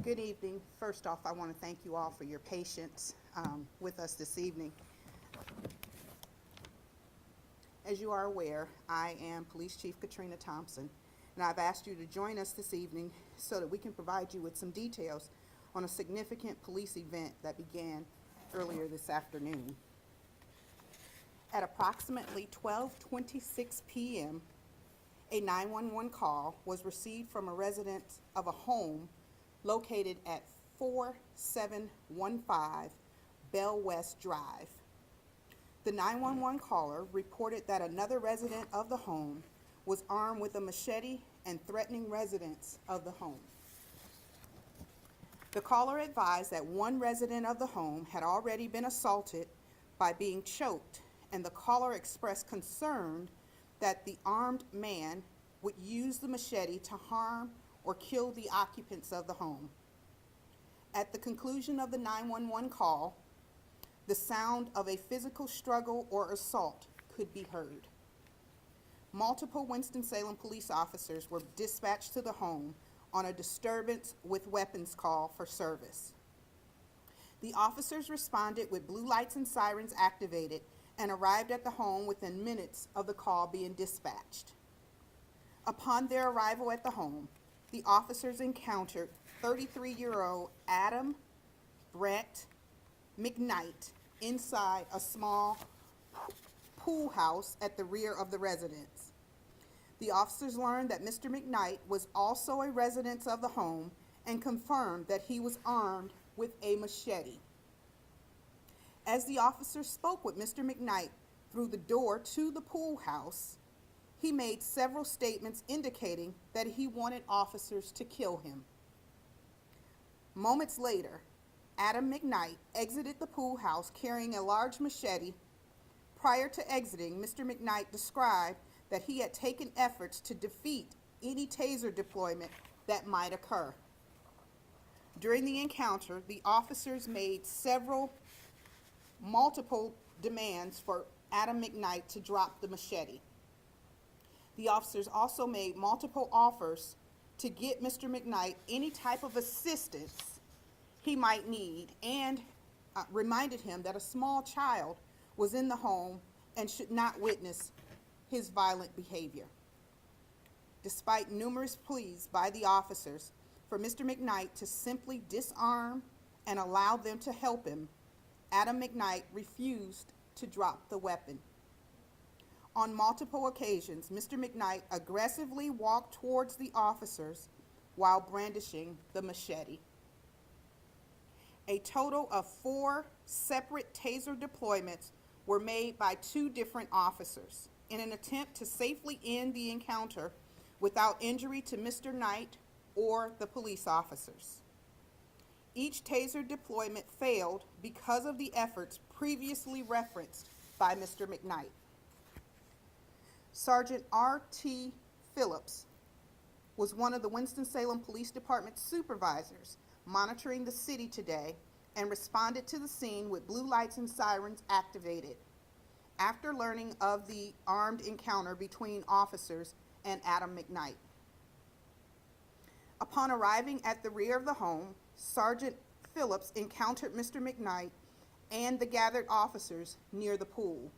Good evening. First off, I want to thank you all for your patience with us this evening. As you are aware, I am Police Chief Katrina Thompson, and I've asked you to join us this evening so that we can provide you with some details on a significant police event that began earlier this afternoon. At approximately 12:26 p.m., a 911 call was received from a resident of a home located at 4715 Bell West Drive. The 911 caller reported that another resident of the home was armed with a machete and threatening residents of the home. The caller advised that one resident of the home had already been assaulted by being choked, and the caller expressed concern that the armed man would use the machete to harm or kill the occupants of the home. At the conclusion of the 911 call, the sound of a physical struggle or assault could be heard. Multiple Winston-Salem police officers were dispatched to the home on a disturbance with weapons call for service. The officers responded with blue lights and sirens activated and arrived at the home within minutes of the call being dispatched. Upon their arrival at the home, the officers encountered 33-year-old Adam Brett McKnight inside a small pool house at the rear of the residence. The officers learned that Mr. McKnight was also a resident of the home and confirmed that he was armed with a machete. As the officers spoke with Mr. McKnight through the door to the pool house, he made several statements indicating that he wanted officers to kill him. Moments later, Adam McKnight exited the pool house carrying a large machete. Prior to exiting, Mr. McKnight described that he had taken efforts to defeat any taser deployment that might occur. During the encounter, the officers made multiple demands for Adam McKnight to drop the machete. The officers also made multiple offers to get Mr. McKnight any type of assistance he might need, and reminded him that a small child was in the home and should not witness his violent behavior. Despite numerous pleas by the officers for Mr. McKnight to simply disarm and allow them to help him, Adam McKnight refused to drop the weapon. On multiple occasions, Mr. McKnight aggressively walked towards the officers while brandishing the machete. A total of 4 separate taser deployments were made by 2 different officers in an attempt to safely end the encounter without injury to Mr. Knight or the police officers. Each taser deployment failed because of the efforts previously referenced by Mr. McKnight. Sergeant R.T. Phillips was one of the Winston-Salem Police Department supervisors monitoring the city today and responded to the scene with blue lights and sirens activated after learning of the armed encounter between officers and Adam McKnight. Upon arriving at the rear of the home, Sergeant Phillips encountered Mr. McKnight and the gathered officers near the pool.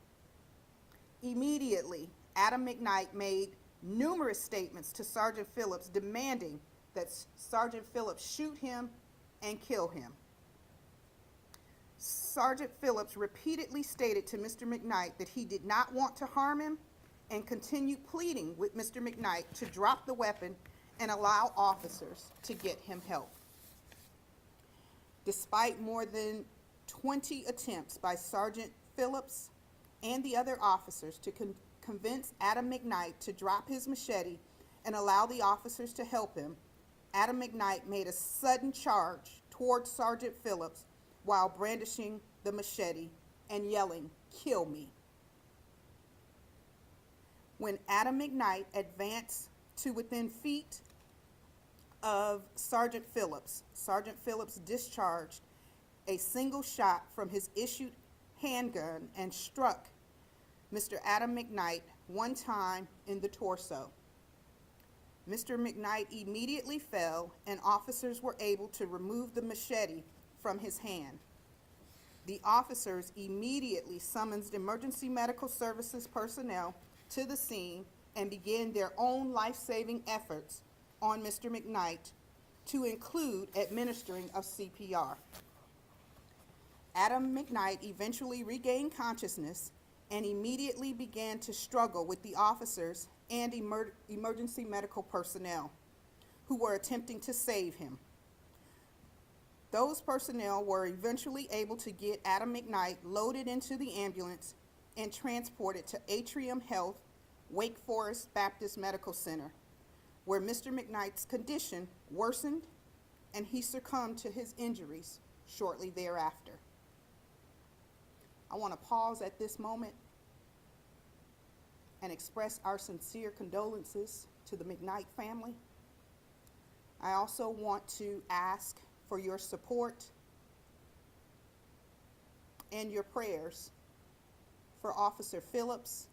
Immediately, Adam McKnight made numerous statements to Sergeant Phillips demanding that Sergeant Phillips shoot him and kill him. Sergeant Phillips repeatedly stated to Mr. McKnight that he did not want to harm him and continued pleading with Mr. McKnight to drop the weapon and allow officers to get him help. Despite more than 20 attempts by Sergeant Phillips and the other officers to convince Adam McKnight to drop his machete and allow the officers to help him, Adam McKnight made a sudden charge towards Sergeant Phillips while brandishing the machete and yelling, "Kill me." When Adam McKnight advanced to within feet of Sergeant Phillips discharged a single shot from his issued handgun and struck Mr. Adam McKnight one time in the torso. Mr. McKnight immediately fell, and officers were able to remove the machete from his hand. The officers immediately summoned emergency medical services personnel to the scene and began their own life-saving efforts on Mr. McKnight, to include administering of CPR. Adam McKnight eventually regained consciousness and immediately began to struggle with the officers and emergency medical personnel who were attempting to save him. Those personnel were eventually able to get Adam McKnight loaded into the ambulance and transported to Atrium Health Wake Forest Baptist Medical Center, where Mr. McKnight's condition worsened and he succumbed to his injuries shortly thereafter. I want to pause at this moment and express our sincere condolences to the McKnight family. I also want to ask for your support and your prayers for Officer Phillips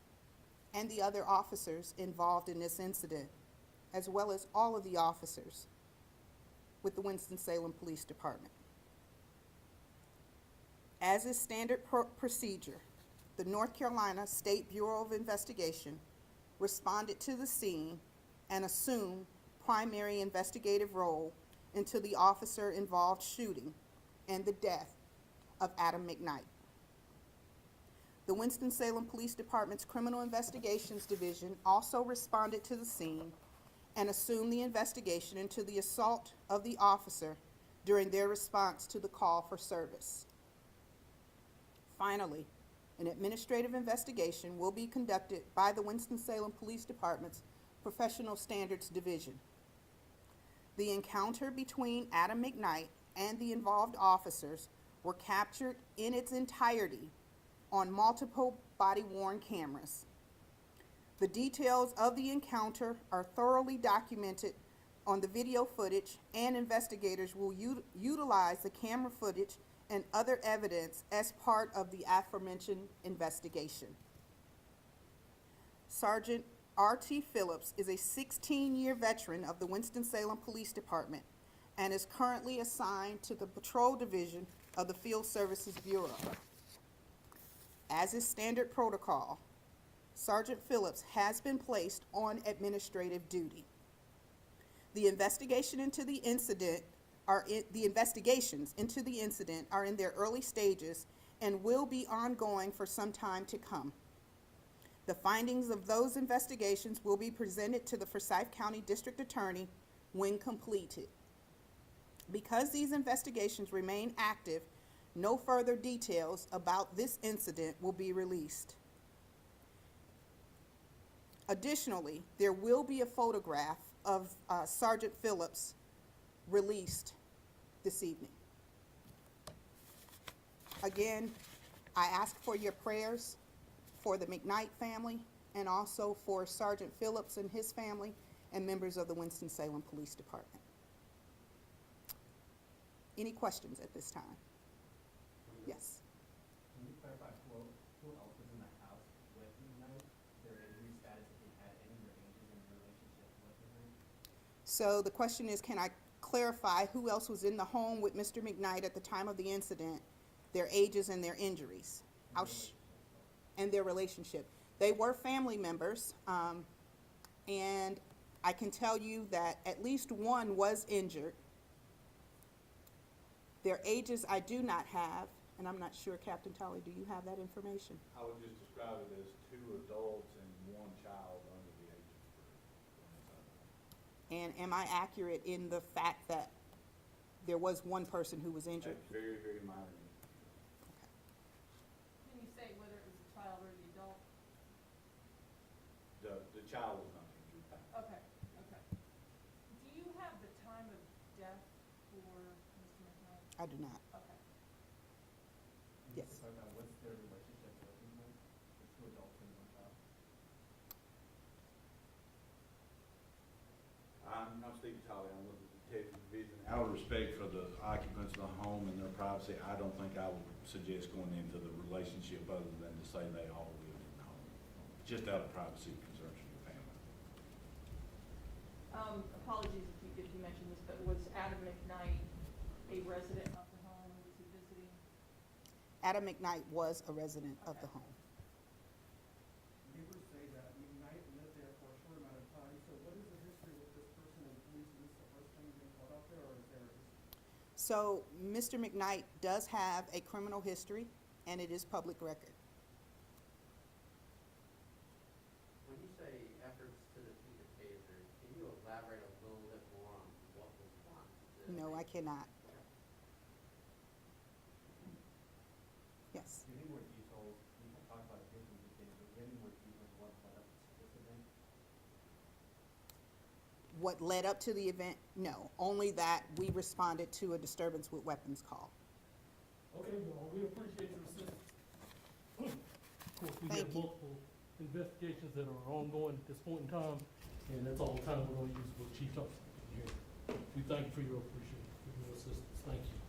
and the other officers involved in this incident, as well as all of the officers with the Winston-Salem Police Department. As is standard procedure, the North Carolina State Bureau of Investigation responded to the scene and assumed primary investigative role into the officer-involved shooting and the death of Adam McKnight. The Winston-Salem Police Department's Criminal Investigations Division also responded to the scene and assumed the investigation into the assault of the officer during their response to the call for service. Finally, an administrative investigation will be conducted by the Winston-Salem Police Department's Professional Standards Division. The encounter between Adam McKnight and the involved officers were captured in its entirety on multiple body-worn cameras. The details of the encounter are thoroughly documented on the video footage, and investigators will utilize the camera footage and other evidence as part of the aforementioned investigation. Sergeant R.T. Phillips is a 16-year veteran of the Winston-Salem Police Department and is currently assigned to the Patrol Division of the Field Services Bureau. As is standard protocol, Sergeant Phillips has been placed on administrative duty. The investigations into the incident are in their early stages and will be ongoing for some time to come. The findings of those investigations will be presented to the Forsyth County District Attorney when completed. Because these investigations remain active, no further details about this incident will be released. Additionally, there will be a photograph of Sergeant Phillips released this evening. Again, I ask for your prayers for the McKnight family and also for Sergeant Phillips and his family and members of the Winston-Salem Police Department. Any questions at this time? Yes. Can you clarify who else was in the house with McKnight? Their injury status, if they had any of their ages in their relationship with McKnight? So the question is, can I clarify who else was in the home with Mr. McKnight at the time of the incident, their ages and their injuries? And their relationship. They were family members, and I can tell you that at least one was injured. Their ages I do not have, and I'm not sure, Captain Tully, do you have that information? I would just describe it as 2 adults and 1 child under the age of 3. And am I accurate in the fact that there was one person who was injured? That's very, very minor. Can you say whether it was a child or the adult? The child was not injured. Okay, okay. Do you have the time of death for Mr. McKnight? I do not. Okay. Yes. Can you talk about what's their relationship with McKnight? The 2 adults and 1 child? I'm Steve Tolley. I'm with the Detective Division. Out of respect for the occupants of the home and their privacy, I don't think I would suggest going into the relationship other than to say they all live in the home. Just out of privacy concerns for your family. Apologies if you mentioned this, but was Adam McKnight a resident of the home? Was he visiting? Adam McKnight was a resident of the home. Neighbors say that McKnight lived there for a short amount of time, so what is the history with this person, and is this the first time you've been caught out there, or is there a history? So Mr. McKnight does have a criminal history, and it is public record. When you say efforts to defeat the taser, can you elaborate a little bit more on what was done? No, I cannot. Yes. Do you have any more details, you can talk about the history of the case, but do you have any more details of what led up to this event? What led up to the event? No, only that we responded to a disturbance with weapons call. Okay, well, we appreciate your assistance. Of course, we Thank have you. multiple investigations that are ongoing at this point in time, and that's all the time we're gonna use for Chief Thompson. We thank you for your appreciation, for your assistance. Thank you.